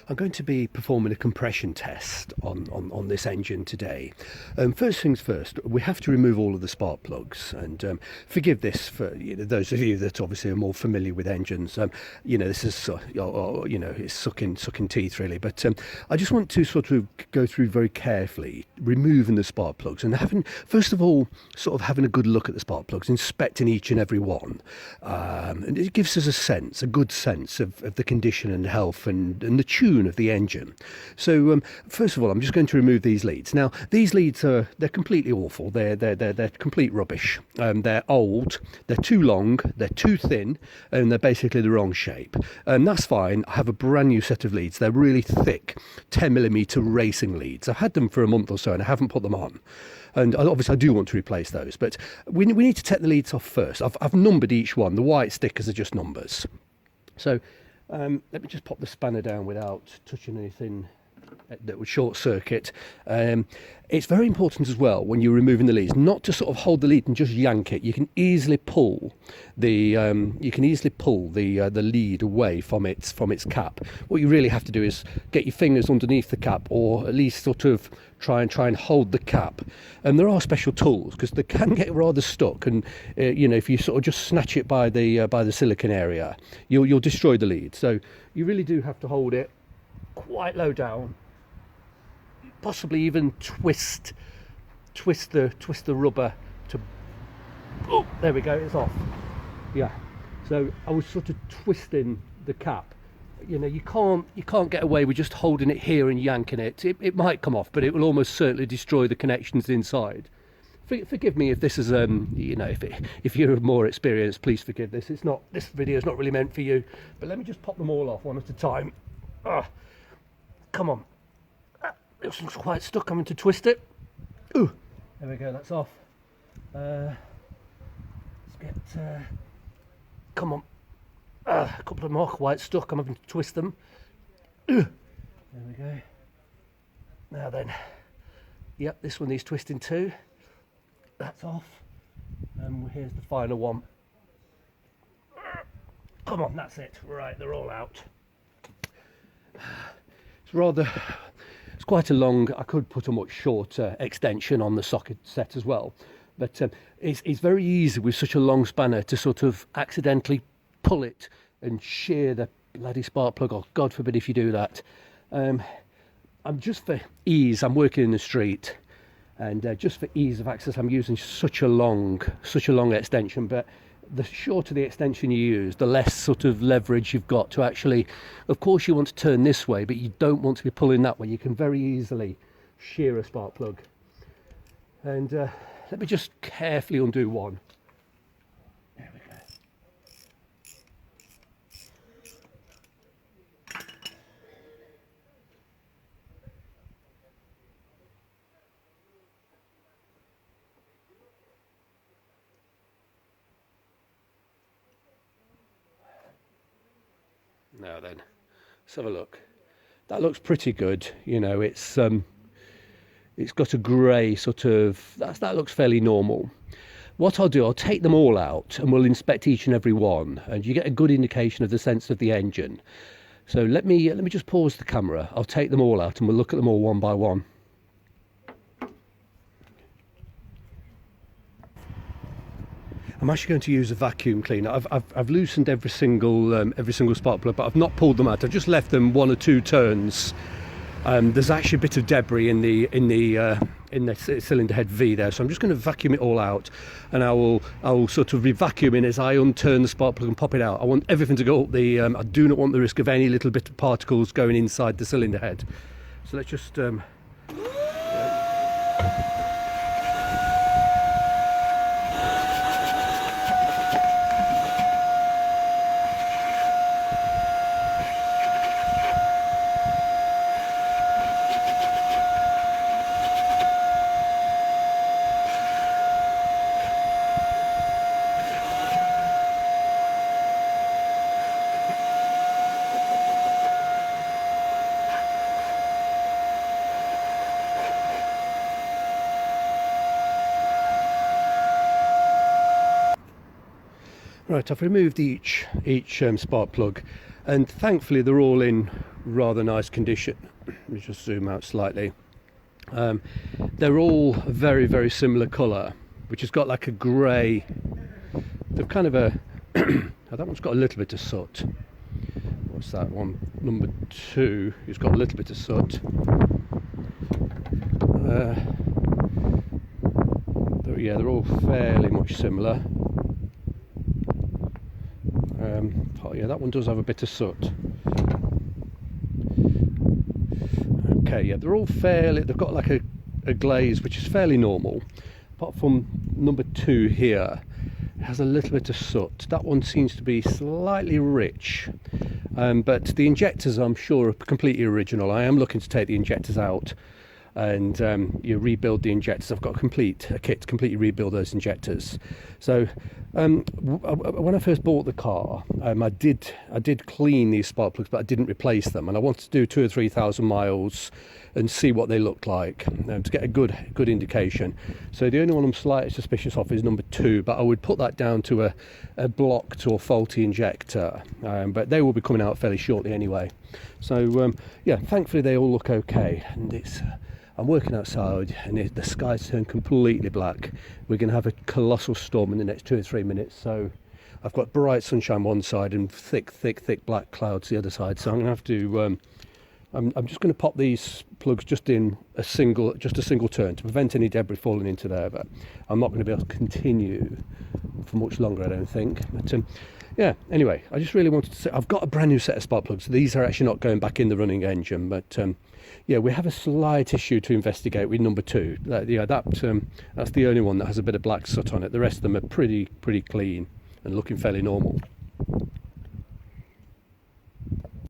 I'm going to be performing a compression test on this engine today. First things first, we have to remove all of the spark plugs, and forgive this for those of you that obviously are more familiar with engines. This is it's sucking teeth really, but I just want to sort of go through very carefully removing the spark plugs and first of all having a good look at the spark plugs, inspecting each and every one, and it gives us a good sense of the condition and health and the tune of the engine. So first of all, I'm just going to remove these leads. Now these leads they're completely awful. They're complete rubbish. They're old, they're too long, they're too thin, and they're basically the wrong shape. And that's fine. I have a brand new set of leads. They're really thick 10mm racing leads. I've had them for a month or so and I haven't put them on. And obviously I do want to replace those, but we need to take the leads off first. I've numbered each one. The white stickers are just numbers. So let me just pop the spanner down without touching anything that would short circuit. It's very important as well when you're removing the leads not to sort of hold the lead and just yank it. You can easily pull the lead away from its cap. What you really have to do is get your fingers underneath the cap, or at least sort of try and hold the cap. And there are special tools because they can get rather stuck, and if you sort of just snatch it by the silicon area, you'll destroy the lead. So you really do have to hold it quite low down, possibly even twist the rubber to, oh, there we go, it's off. Yeah, so I was sort of twisting the cap. You can't get away with just holding it here and yanking it. It might come off, but it will almost certainly destroy the connections inside. Forgive me if this is if you're more experienced, please forgive this. This video is not really meant for you, but let me just pop them all off one at a time. Come on. It looks quite stuck. I'm going to twist it. Ooh, there we go, that's off. Let's get come on. A couple of more quite stuck. I'm having to twist them. There we go. Now then, yep, this one needs twisting too. That's off, and here's the final one. Come on, that's it. Right, they're all out. It's quite a long, I could put a much shorter extension on the socket set as well, but it's very easy with such a long spanner to sort of accidentally pull it and shear the bloody spark plug, or God forbid if you do that. I'm just for ease, I'm working in the street, and just for ease of access I'm using such a long extension, but the shorter the extension you use, the less sort of leverage you've got to actually, of course you want to turn this way, but you don't want to be pulling that way. You can very easily shear a spark plug. And let me just carefully undo one. There we go. Now then, let's have a look. That looks pretty good. It's got a grey sort of, that looks fairly normal. What I'll do, I'll take them all out and we'll inspect each and every one, and you get a good indication of the sense of the engine. So let me just pause the camera. I'll take them all out and we'll look at them all one by one. I'm actually going to use a vacuum cleaner. I've loosened every single spark plug, but I've not pulled them out. I've just left them one or two turns. There's actually a bit of debris in the cylinder head V there, so I'm just going to vacuum it all out, and I will sort of be vacuuming as I unturn the spark plug and pop it out. I want everything to go up the. I do not want the risk of any little bit of particles going inside the cylinder head. So let's just. Right, I've removed each spark plug, and thankfully they're all in rather nice condition. Let me just zoom out slightly. They're all very, very similar colour, which has got like a grey. They've kind of a oh, that one's got a little bit of soot. What's that one? Number 2. It's got a little bit of soot. Yeah, they're all fairly much similar. Yeah, that one does have a bit of soot. Okay, yeah, they're all fairly. They've got like a glaze which is fairly normal, apart from number 2 here. It has a little bit of soot. That one seems to be slightly rich, but the injectors, I'm sure, are completely original. I am looking to take the injectors out and you rebuild the injectors. I've got a kit to completely rebuild those injectors. So when I first bought the car, I did clean these spark plugs, but I didn't replace them, and I wanted to do 2,000 or 3,000 miles and see what they looked like, to get a good indication. So the only one I'm slightly suspicious of is number 2, but I would put that down to a blocked or faulty injector, but they will be coming out fairly shortly anyway. So yeah, thankfully they all look okay, and I'm working outside and the sky's turned completely black. We're going to have a colossal storm in the next 2 or 3 minutes, so I've got bright sunshine one side and thick black clouds the other side. So I'm going to have to I'm just going to pop these plugs just in a single turn to prevent any debris falling into there, but I'm not going to be able to continue for much longer, I don't think. But yeah, anyway, I just really wanted to say I've got a brand new set of spark plugs. These are actually not going back in the running engine, but yeah, we have a slight issue to investigate with number 2. Yeah, that's the only one that has a bit of black soot on it. The rest of them are pretty clean and looking fairly normal.